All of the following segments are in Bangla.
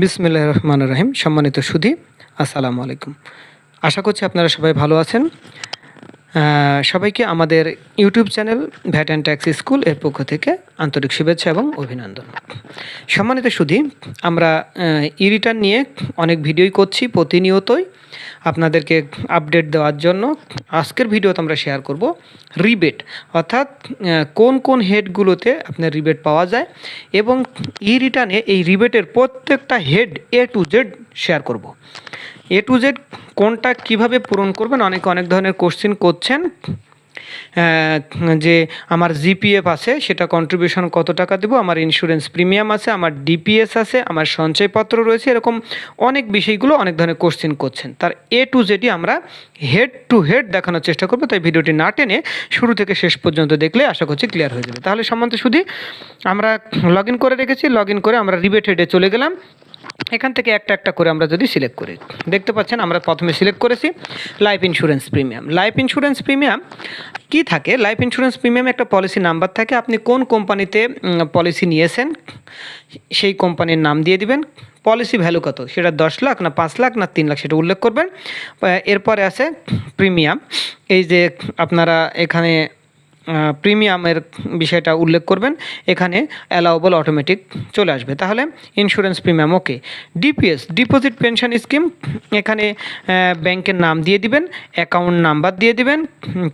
বিসমিল্লাহির রহমানির রহিম। সম্মানিত সুধী, আসসালামু আলাইকুম। আশা করছি আপনারা সবাই ভালো আছেন। সবাইকে আমাদের YouTube channel VAT and tax school এর পক্ষ থেকে আন্তরিক শুভেচ্ছা এবং অভিনন্দন। সম্মানিত সুধী, আমরা ই-রিটার্ন নিয়ে অনেক ভিডিওই করছি প্রতিনিয়তই আপনাদেরকে আপডেট দেওয়ার জন্য। আজকের ভিডিওতে আমরা শেয়ার করব রিবেট, অর্থাৎ কোন কোন হেডগুলোতে আপনার রিবেট পাওয়া যায় এবং ই-রিটার্নে এই রিবেটের প্রত্যেকটা head A to Z share করব। এ টু জেড কোনটা কিভাবে পূরণ করবেন, অনেক ধরনের কোশ্চেন করছেন যে আমার জিপিএফ আছে সেটা কন্ট্রিবিউশন কত টাকা দেবো, আমার ইন্স্যুরেন্স প্রিমিয়াম আছে, আমার ডিপিএস আছে, আমার সঞ্চয়পত্র রয়েছে, এরকম অনেক বিষয়গুলো অনেক ধরনের কোশ্চেন করছেন। তার এ টু জেডই আমরা হেড টু হেড দেখানোর চেষ্টা করবো, তাই ভিডিওটি না টেনে শুরু থেকে শেষ পর্যন্ত দেখলে আশা করছি ক্লিয়ার হয়ে যাবে। তাহলে সম্বন্ধে শুধু আমরা লগ ইন করে রেখেছি, লগ ইন করে আমরা রিবেট হেডে চলে গেলাম। এখান থেকে একটা একটা করে আমরা যদি সিলেক্ট করি, দেখতে পাচ্ছেন আমরা প্রথমে সিলেক্ট করেছি life insurance premium. Life insurance premium কি থাকে? লাইফ ইন্স্যুরেন্স প্রিমিয়াম একটা পলিসি নাম্বার থাকে। আপনি কোন কোম্পানিতে পলিসি নিয়েছেন সেই কোম্পানির নাম দিয়ে দিবেন, পলিসি ভ্যালু কত সেটা 10 লাখ না 5 লাখ না 3 লাখ সেটা উল্লেখ করবেন। এরপরে আছে প্রিমিয়াম, এই যে আপনারা এখানে প্রিমিয়ামের বিষয়টা উল্লেখ করবেন, এখানে অ্যালাউবল অটোমেটিক চলে আসবে, তাহলে ইন্স্যুরেন্স প্রিমিয়াম ওকে। ডিপিএস, ডিপোজিট পেনশন স্কিম, এখানে ব্যাংকের নাম দিয়ে দিবেন, অ্যাকাউন্ট নাম্বার দিয়ে দিবেন,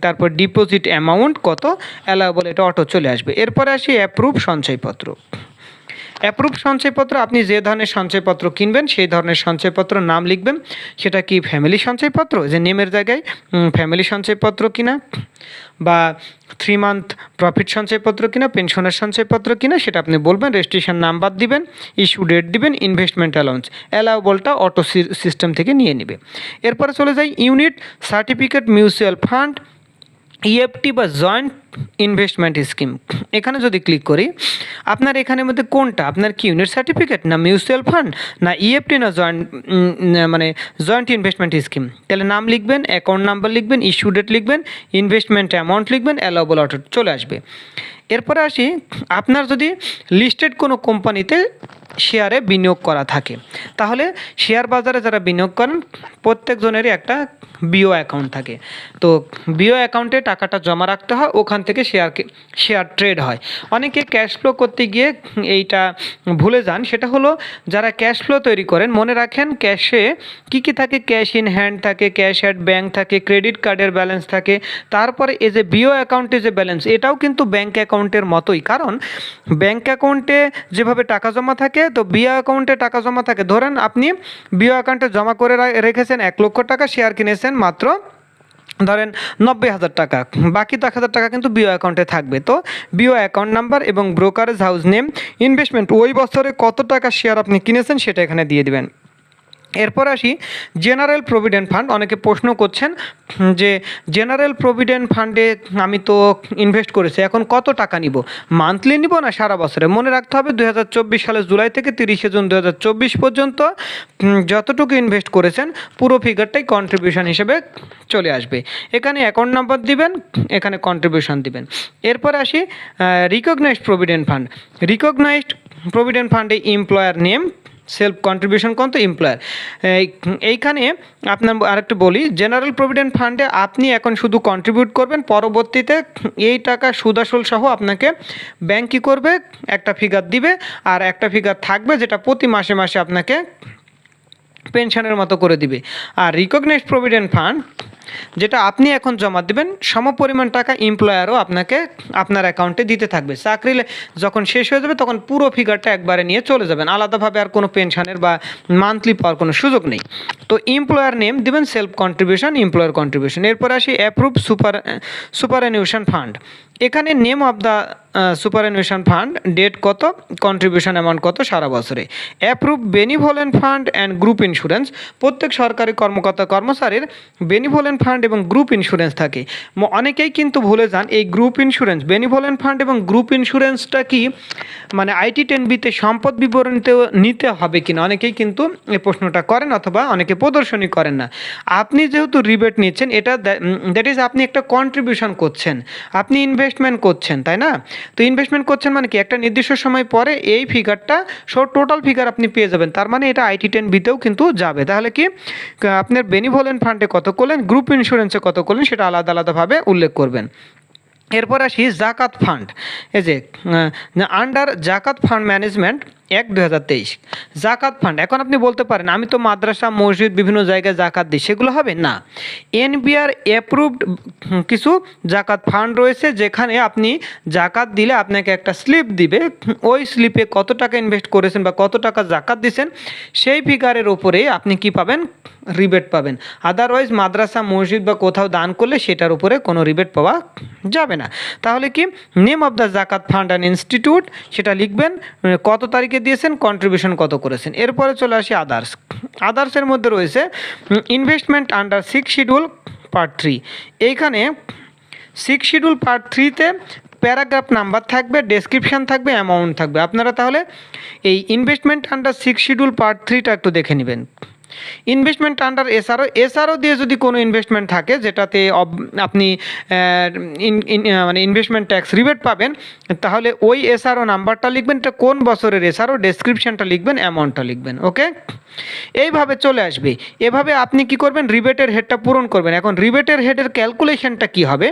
তারপর ডিপোজিট অ্যামাউন্ট কত, অ্যালাউবল, এটা অটো চলে আসবে। এরপরে আসি অ্যাপ্রুভ সঞ্চয়পত্র। অ্যাপ্রুভ সঞ্চয়পত্র, আপনি যে ধরনের সঞ্চয়পত্র কিনবেন সেই ধরনের সঞ্চয়পত্র নাম লিখবেন। সেটা কি ফ্যামিলি সঞ্চয়পত্র, যে নেমের জায়গায় ফ্যামিলি সঞ্চয়পত্র কিনা, বা 3 মান্থ প্রফিট সঞ্চয়পত্র কিনা, পেনশনের সঞ্চয়পত্র কিনা সেটা আপনি বলবেন, রেজিস্ট্রেশন নাম্বার দিবেন, ইস্যু ডেট দিবেন, ইনভেস্টমেন্ট অ্যালাউন্স, অ্যালাউবলটা অটো সিস্টেম থেকে নিয়ে নেবে। এরপরে চলে যাই unit certificate mutual fund, EFT বা জয়েন্ট ইনভেস্টমেন্ট স্কিম। এখানে যদি ক্লিক করি, আপনার এখানের মধ্যে কোনটা, আপনার কি ইউনিট সার্টিফিকেট না মিউচুয়াল ফান্ড না ইএফটি না জয়েন্ট ইনভেস্টমেন্ট স্কিম, তাহলে নাম লিখবেন, অ্যাকাউন্ট নাম্বার লিখবেন, ইস্যু ডেট লিখবেন, ইনভেস্টমেন্ট অ্যামাউন্ট লিখবেন, অ্যালাউবল অটো চলে আসবে। এরপরে আসি, আপনার যদি লিস্টেড কোনো কোম্পানিতে শেয়ারে বিনিয়োগ করা থাকে, তাহলে শেয়ার বাজারে যারা বিনিয়োগ করেন প্রত্যেকজনেরই একটা বিও অ্যাকাউন্ট থাকে। তো বিও অ্যাকাউন্টে টাকাটা জমা রাখতে হয়, ওখান থেকে শেয়ার ট্রেড হয়। অনেকে ক্যাশ ফ্লো করতে গিয়ে এইটা ভুলে যান, সেটা হলো যারা ক্যাশ ফ্লো তৈরি করেন মনে রাখেন ক্যাশে কী থাকে, ক্যাশ ইন হ্যান্ড থাকে, ক্যাশ অ্যাট ব্যাঙ্ক থাকে, ক্রেডিট কার্ডের ব্যালেন্স থাকে, তারপরে এই যে বিও অ্যাকাউন্টে যে ব্যালেন্স এটাও কিন্তু ব্যাঙ্ক অ্যাকাউন্টের মতোই, কারণ ব্যাঙ্ক অ্যাকাউন্টে যেভাবে টাকা জমা থাকে তো বিও অ্যাকাউন্টে টাকা জমা থাকে। ধরেন আপনি বিও অ্যাকাউন্টে জমা করে রেখেছেন 1 লক্ষ টাকা, শেয়ার কিনেছেন মাত্র ধরেন 90,000 টাকা, বাকি 1,000 টাকা কিন্তু বিও অ্যাকাউন্টে থাকবে। তো বিও অ্যাকাউন্ট নাম্বার এবং ব্রোকারেজ হাউস নেম, ইনভেস্টমেন্ট, ওই বছরে কত টাকা শেয়ার আপনি কিনেছেন সেটা এখানে দিয়ে দিবেন। এরপর আসি জেনারেল প্রভিডেন্ট ফান্ড। অনেকে প্রশ্ন করছেন যে জেনারেল প্রভিডেন্ট ফান্ডে আমি তো ইনভেস্ট করেছি, এখন কত টাকা নিব, মান্থলি নিব না সারা বছরে? মনে রাখতে হবে 2024 সালের জুলাই থেকে 30শে জুন 2024 পর্যন্ত যতটুকু ইনভেস্ট করেছেন পুরো ফিগারটাই কন্ট্রিবিউশন হিসেবে চলে আসবে। এখানে অ্যাকাউন্ট নাম্বার দিবেন, এখানে কন্ট্রিবিউশন দিবেন। এরপর আসি recognised provident fund. Recognised provident ফান্ডে এমপ্লয়ার নেম, সেলফ কন্ট্রিবিউশন কত, এমপ্লয়ার। এইখানে আপনার আরেকটু বলি, জেনারেল প্রভিডেন্ট ফান্ডে আপনি এখন শুধু কন্ট্রিবিউট করবেন, পরবর্তীতে এই টাকা সুদ আসল সহ আপনাকে ব্যাংক কী করবে, একটা ফিগার দিবে, আর একটা ফিগার থাকবে যেটা প্রতি মাসে মাসে আপনাকে পেনশনের মতো করে দিবে। আর রিকগনাইজড প্রভিডেন্ট ফান্ড যেটা আপনি এখন জমা দেবেন সমপরিমাণ টাকা এমপ্লয়ারও আপনাকে আপনার অ্যাকাউন্টে দিতে থাকবে। চাকরি যখন শেষ হয়ে যাবে তখন পুরো ফিগারটা একবারে নিয়ে চলে যাবেন, আলাদাভাবে আর কোনো পেনশনের বা মান্থলি পাওয়ার কোনো সুযোগ নেই। তো এমপ্লয়ার নেম দিবেন, সেলফ কন্ট্রিবিউশন, এমপ্লয়ার কন্ট্রিবিউশন। এরপর আসি অ্যাপ্রুভ সুপারঅ্যানুয়েশন ফান্ড। এখানে name of the superannuation fund, date কত, কন্ট্রিবিউশন অ্যামাউন্ট কত সারা বছরে। Approve benevolent fund and group insurance. প্রত্যেক সরকারি কর্মকর্তা কর্মচারীর বেনিভোলেন্ট বেনিভোলেন্ট ফান্ড এবং গ্রুপ ইন্স্যুরেন্স থাকে। অনেকেই কিন্তু ভুলে যান এই গ্রুপ ইন্স্যুরেন্স, বেনিভোলেন্ট ফান্ড এবং গ্রুপ ইন্স্যুরেন্সটা কি মানে আইটি 10B-তে সম্পদ বিবরণীতেও নিতে হবে কিনা, অনেকেই কিন্তু এই প্রশ্নটা করেন অথবা অনেকে প্রদর্শনী করেন না। আপনি যেহেতু রিবেট নিচ্ছেন, এটা দ্যাট ইজ আপনি একটা কন্ট্রিবিউশন করছেন, আপনি ইনভেস্টমেন্ট করছেন, তাই না? তো ইনভেস্টমেন্ট করছেন মানে কি, একটা নির্দিষ্ট সময় পরে এই ফিগারটা টোটাল ফিগার আপনি পেয়ে যাবেন, তার মানে এটা আইটি 10B-তেও কিন্তু যাবে। তাহলে কি আপনার বেনিভোলেন্ট ফান্ডে কত করলেন, গ্রুপ ইন্স্যুরেন্সে কত করলেন, সেটা আলাদা আলাদাভাবে উল্লেখ করবেন। এরপর আসি জাকাত ফান্ড। এই যে আন্ডার জাকাত ফান্ড ম্যানেজমেন্ট অ্যাক্ট 2023 জাকাত ফান্ড। এখন আপনি বলতে পারেন আমি তো মাদ্রাসা মসজিদ বিভিন্ন জায়গায় জাকাত দিই, সেগুলো হবে না। এনবিআর অ্যাপ্রুভড কিছু জাকাত ফান্ড রয়েছে, যেখানে আপনি জাকাত দিলে আপনাকে একটা স্লিপ দিবে, ওই স্লিপে কত টাকা ইনভেস্ট করেছেন বা কত টাকা জাকাত দিয়েছেন সেই ফিগারের উপরেই আপনি কি পাবেন, রিবেট পাবেন। আদারওয়াইজ মাদ্রাসা মসজিদ বা কোথাও দান করলে সেটার উপরে কোনো রিবেট পাওয়া যাবে না। তাহলে কি নেম অফ দ্য জাকাত ফান্ড অ্যান্ড ইনস্টিটিউট সেটা লিখবেন, কত তারিখে দিয়েছেন, কন্ট্রিবিউশন কত করেছেন। এরপরে চলে আসি আদার্স। আদার্সের মধ্যে রয়েছে ইনভেস্টমেন্ট আন্ডার 6 শিডিউল পার্ট 3। এইখানে 6 শিডিউল পার্ট 3-তে প্যারাগ্রাফ নাম্বার থাকবে, ডেসক্রিপশান থাকবে, অ্যামাউন্ট থাকবে। আপনারা তাহলে এই ইনভেস্টমেন্ট আন্ডার 6 শিডিউল পার্ট 3টা একটু দেখে নেবেন। ইনভেস্টমেন্ট আন্ডার এসআরও দিয়ে যদি কোনো ইনভেস্টমেন্ট থাকে যেটাতে আপনি মানে ইনভেস্টমেন্ট ট্যাক্স রিবেট পাবেন, তাহলে ওই এসআরও নাম্বারটা লিখবেন, এটা কোন বছরের এসআরও, ডেসক্রিপশানটা লিখবেন, অ্যামাউন্টটা লিখবেন। ওকে, এইভাবে চলে আসবে। এভাবে আপনি কি করবেন, রিবেটের হেডটা পূরণ করবেন। এখন রিবেটের হেডের ক্যালকুলেশনটা কি হবে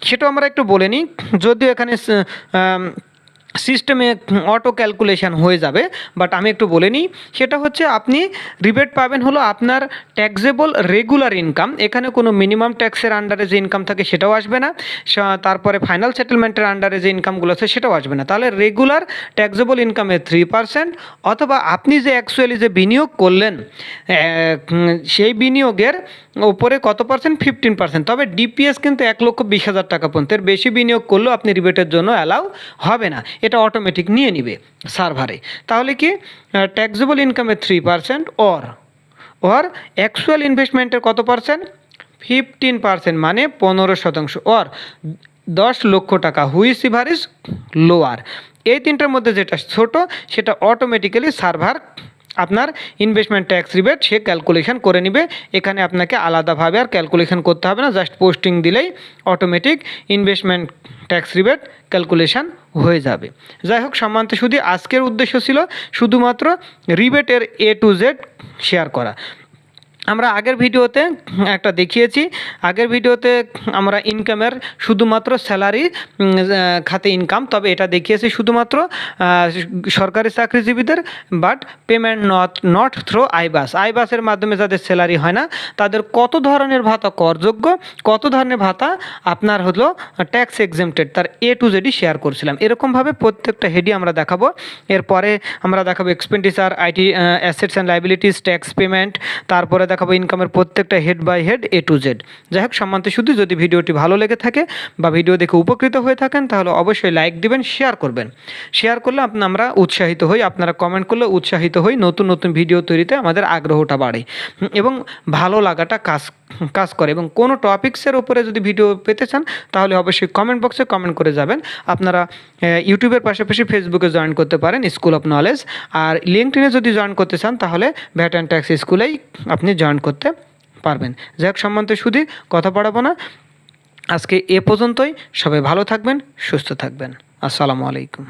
সেটাও আমরা একটু বলে নিই, যদিও এখানে সিস্টেমে অটো ক্যালকুলেশন হয়ে যাবে, বাট আমি একটু বলে নিই। সেটা হচ্ছে আপনি রিবেট পাবেন হলো আপনার ট্যাক্সেবল রেগুলার ইনকাম, এখানে কোনো মিনিমাম ট্যাক্সের আন্ডারে যে ইনকাম থাকে সেটাও আসবে না, তারপরে ফাইনাল সেটেলমেন্টের আন্ডারে যে ইনকামগুলো আছে সেটাও আসবে না। তাহলে রেগুলার ট্যাক্সেবল ইনকামের 3%, অথবা আপনি যে অ্যাকচুয়ালি যে বিনিয়োগ করলেন সেই বিনিয়োগের ওপরে কত পার্সেন্ট, 15%। তবে ডিপিএস কিন্তু 1,20,000 টাকা পর্যন্ত, এর বেশি বিনিয়োগ করলেও আপনি রিবেটের জন্য অ্যালাউ হবে না, এটা অটোমেটিক নিয়ে নিবে সার্ভারে। তাহলে কি ট্যাক্সেবল ইনকামের 3% অর অ্যাকচুয়াল ইনভেস্টমেন্টের কত পার্সেন্ট, 15%, মানে 15%, অর 10 লক্ষ টাকা, হুইচ ইভারেজ লোয়ার। এই তিনটার মধ্যে যেটা ছোট সেটা অটোমেটিক্যালি সার্ভার আপনার ইনভেস্টমেন্ট ট্যাক্স রিবেট সে ক্যালকুলেশন করে নেবে। এখানে আপনাকে আলাদাভাবে আর ক্যালকুলেশন করতে হবে না, জাস্ট পোস্টিং দিলেই automatic investment tax rebate calculation হয়ে যাবে। যাই হোক, সম্মানিত সুধী, আজকের উদ্দেশ্য ছিল শুধুমাত্র রিবেটের A to Z শেয়ার করা। আমরা আগের ভিডিওতে একটা দেখিয়েছি, আগের ভিডিওতে আমরা ইনকামের শুধুমাত্র স্যালারি খাতে ইনকাম, তবে এটা দেখিয়েছি শুধুমাত্র সরকারি চাকরিজীবীদের, বাট পেমেন্ট নট থ্রু আইবাসের মাধ্যমে যাদের স্যালারি হয় না তাদের কত ধরনের ভাতা করযোগ্য, কত ধরনের ভাতা আপনার হলো ট্যাক্স এক্সেম্পটেড, তার A to Z শেয়ার করছিলাম। এরকমভাবে প্রত্যেকটা হেডই আমরা দেখাবো। এরপরে আমরা দেখাবো expenditure, IT assets and liabilities, tax payment, তারপরে দেখাবো ইনকামের প্রত্যেকটা head by head A to Z। যাই হোক, সম্মানিত সুধী, যদি ভিডিওটি ভালো লেগে থাকে বা ভিডিও দেখে উপকৃত হয়ে থাকেন তাহলে অবশ্যই লাইক দিবেন, শেয়ার করবেন। শেয়ার করলে আমরা উৎসাহিত হই, আপনারা কমেন্ট করলে উৎসাহিত হই, নতুন নতুন ভিডিও তৈরিতে আমাদের আগ্রহটা বাড়ে এবং ভালো লাগাটা কাজ করে। এবং কোনো টপিক্সের উপরে যদি ভিডিও পেতে চান তাহলে অবশ্যই কমেন্ট বক্সে কমেন্ট করে যাবেন। আপনারা ইউটিউবের পাশাপাশি ফেসবুকে জয়েন করতে পারেন, স্কুল অফ নলেজ, আর লিঙ্কডইনে যদি জয়েন করতে চান তাহলে ভ্যাট অ্যান্ড ট্যাক্স স্কুলেই আপনি জয়েন করতে পারবেন। যাই হোক, সম্মানিত সুধী, কথা বাড়াবো না, আজকে এ পর্যন্তই। সবাই ভালো থাকবেন, সুস্থ থাকবেন। আসসালামু আলাইকুম।